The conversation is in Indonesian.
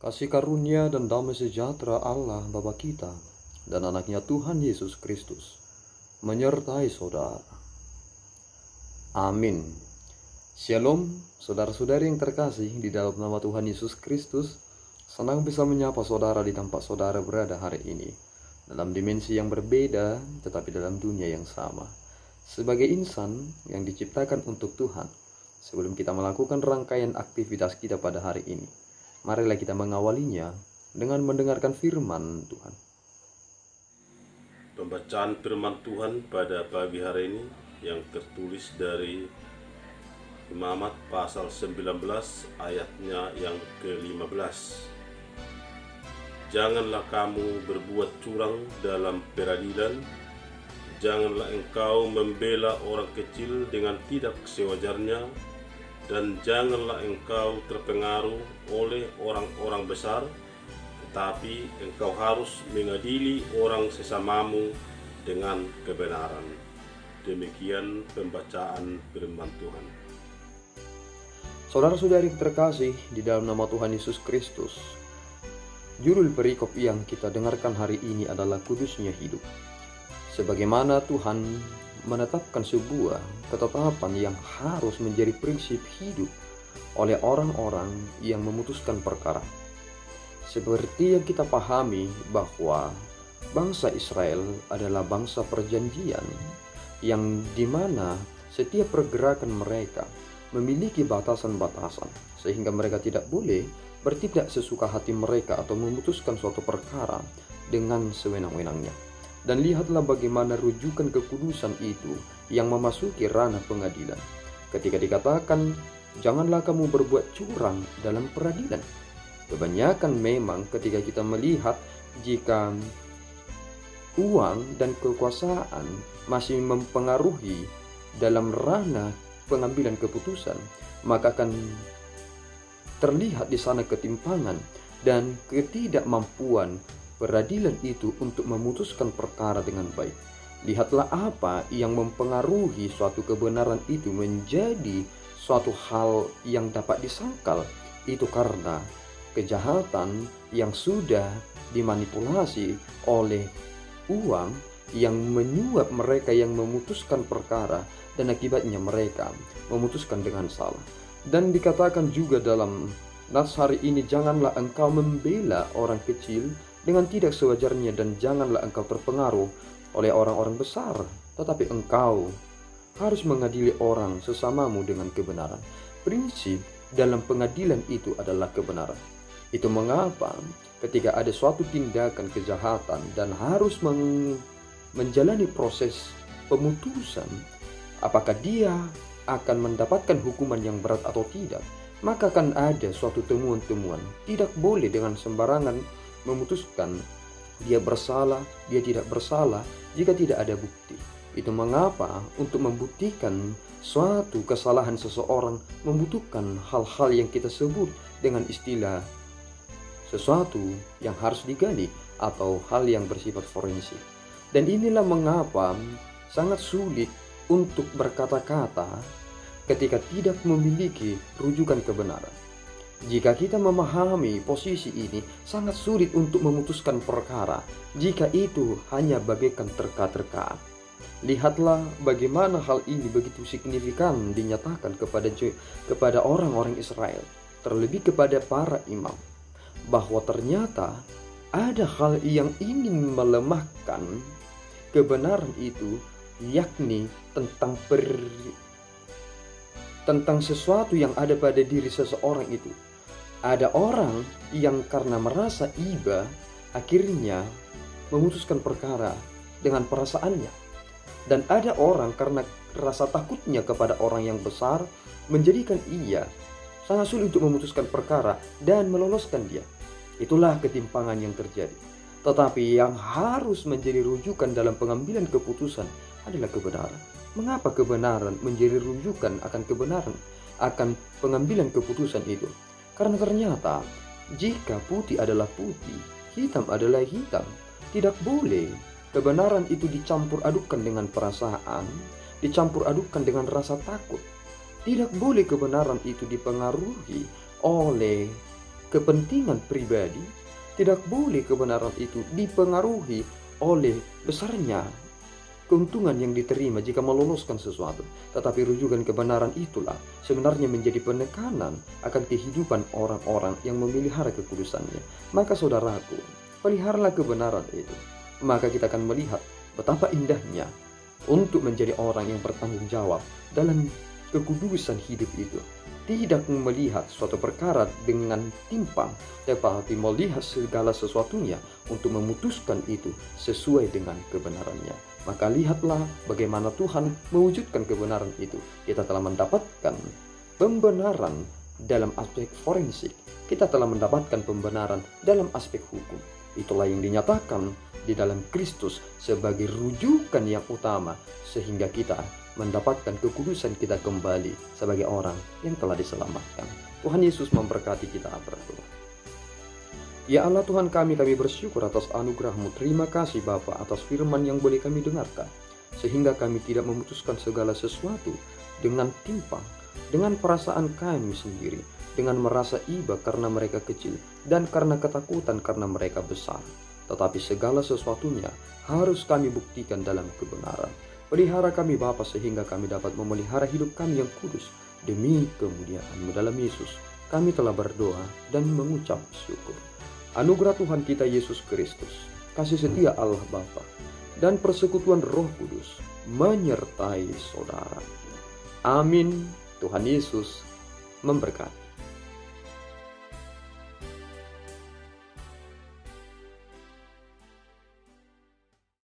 Kasih karunia dan damai sejahtera Allah Bapa kita dan anaknya Tuhan Yesus Kristus menyertai saudara. Amin. Shalom, saudara-saudari yang terkasih di dalam nama Tuhan Yesus Kristus. Senang bisa menyapa saudara di tempat saudara berada hari ini, dalam dimensi yang berbeda tetapi dalam dunia yang sama. Sebagai insan yang diciptakan untuk Tuhan, sebelum kita melakukan rangkaian aktivitas kita pada hari ini, marilah kita mengawalinya dengan mendengarkan firman Tuhan. Pembacaan firman Tuhan pada pagi hari ini yang tertulis dari Imamat pasal 19 ayatnya yang ke-15. Janganlah kamu berbuat curang dalam peradilan, janganlah engkau membela orang kecil dengan tidak sewajarnya, dan janganlah engkau terpengaruh oleh orang-orang besar, tetapi engkau harus mengadili orang sesamamu dengan kebenaran. Demikian pembacaan firman Tuhan. Saudara-saudari terkasih di dalam nama Tuhan Yesus Kristus, judul perikop yang kita dengarkan hari ini adalah Kudusnya Hidup. Sebagaimana Tuhan menetapkan sebuah ketetapan yang harus menjadi prinsip hidup oleh orang-orang yang memutuskan perkara. Seperti yang kita pahami bahwa bangsa Israel adalah bangsa perjanjian yang dimana setiap pergerakan mereka memiliki batasan-batasan, sehingga mereka tidak boleh bertindak sesuka hati mereka atau memutuskan suatu perkara dengan sewenang-wenangnya. Dan lihatlah bagaimana rujukan kekudusan itu yang memasuki ranah pengadilan. Ketika dikatakan, janganlah kamu berbuat curang dalam peradilan. Kebanyakan memang ketika kita melihat jika uang dan kekuasaan masih mempengaruhi dalam ranah pengambilan keputusan, maka akan terlihat di sana ketimpangan dan ketidakmampuan peradilan itu untuk memutuskan perkara dengan baik. Lihatlah apa yang mempengaruhi suatu kebenaran itu menjadi suatu hal yang dapat disangkal. Itu karena kejahatan yang sudah dimanipulasi oleh uang yang menyuap mereka yang memutuskan perkara, dan akibatnya mereka memutuskan dengan salah. Dan dikatakan juga dalam nas hari ini, janganlah engkau membela orang kecil dengan tidak sewajarnya, dan janganlah engkau terpengaruh oleh orang-orang besar, tetapi engkau harus mengadili orang sesamamu dengan kebenaran. Prinsip dalam pengadilan itu adalah kebenaran. Itu mengapa ketika ada suatu tindakan kejahatan dan harus menjalani proses pemutusan, apakah dia akan mendapatkan hukuman yang berat atau tidak, maka akan ada suatu temuan-temuan. Tidak boleh dengan sembarangan memutuskan dia bersalah, dia tidak bersalah jika tidak ada bukti. Itu mengapa untuk membuktikan suatu kesalahan seseorang membutuhkan hal-hal yang kita sebut dengan istilah sesuatu yang harus digali atau hal yang bersifat forensik. Dan inilah mengapa sangat sulit untuk berkata-kata ketika tidak memiliki rujukan kebenaran. Jika kita memahami posisi ini, sangat sulit untuk memutuskan perkara jika itu hanya bagaikan terka-terkaan. Lihatlah bagaimana hal ini begitu signifikan dinyatakan kepada orang-orang Israel, terlebih kepada para imam, bahwa ternyata ada hal yang ingin melemahkan kebenaran itu, yakni tentang sesuatu yang ada pada diri seseorang itu. Ada orang yang karena merasa iba akhirnya memutuskan perkara dengan perasaannya, dan ada orang karena rasa takutnya kepada orang yang besar menjadikan ia sangat sulit untuk memutuskan perkara dan meloloskan dia. Itulah ketimpangan yang terjadi. Tetapi yang harus menjadi rujukan dalam pengambilan keputusan adalah kebenaran. Mengapa kebenaran menjadi rujukan akan kebenaran, akan pengambilan keputusan itu? Karena ternyata jika putih adalah putih, hitam adalah hitam. Tidak boleh kebenaran itu dicampur adukkan dengan perasaan, dicampur adukkan dengan rasa takut. Tidak boleh kebenaran itu dipengaruhi oleh kepentingan pribadi, tidak boleh kebenaran itu dipengaruhi oleh besarnya keuntungan yang diterima jika meloloskan sesuatu. Tetapi rujukan kebenaran itulah sebenarnya menjadi penekanan akan kehidupan orang-orang yang memelihara kekudusannya. Maka saudaraku, peliharalah kebenaran itu. Maka kita akan melihat betapa indahnya untuk menjadi orang yang bertanggung jawab dalam kekudusan hidup itu. Tidak melihat suatu perkara dengan timpang, tetapi melihat segala sesuatunya untuk memutuskan itu sesuai dengan kebenarannya. Maka lihatlah bagaimana Tuhan mewujudkan kebenaran itu. Kita telah mendapatkan pembenaran dalam aspek forensik. Kita telah mendapatkan pembenaran dalam aspek hukum. Itulah yang dinyatakan di dalam Kristus sebagai rujukan yang utama, sehingga kita mendapatkan kekudusan kita kembali sebagai orang yang telah diselamatkan. Tuhan Yesus memberkati kita berdoa. Ya Allah Tuhan kami bersyukur atas anugerah-Mu. Terima kasih Bapa atas firman yang boleh kami dengarkan, sehingga kami tidak memutuskan segala sesuatu dengan timpang, dengan perasaan kami sendiri, dengan merasa iba karena mereka kecil, dan karena ketakutan karena mereka besar. Tetapi segala sesuatunya harus kami buktikan dalam kebenaran. Pelihara kami Bapa sehingga kami dapat memelihara hidup kami yang kudus demi kemuliaan-Mu. Dalam Yesus kami telah berdoa dan mengucap syukur. Anugerah Tuhan kita Yesus Kristus, kasih setia Allah Bapa, dan persekutuan Roh Kudus menyertai saudara. Amin. Tuhan Yesus memberkati.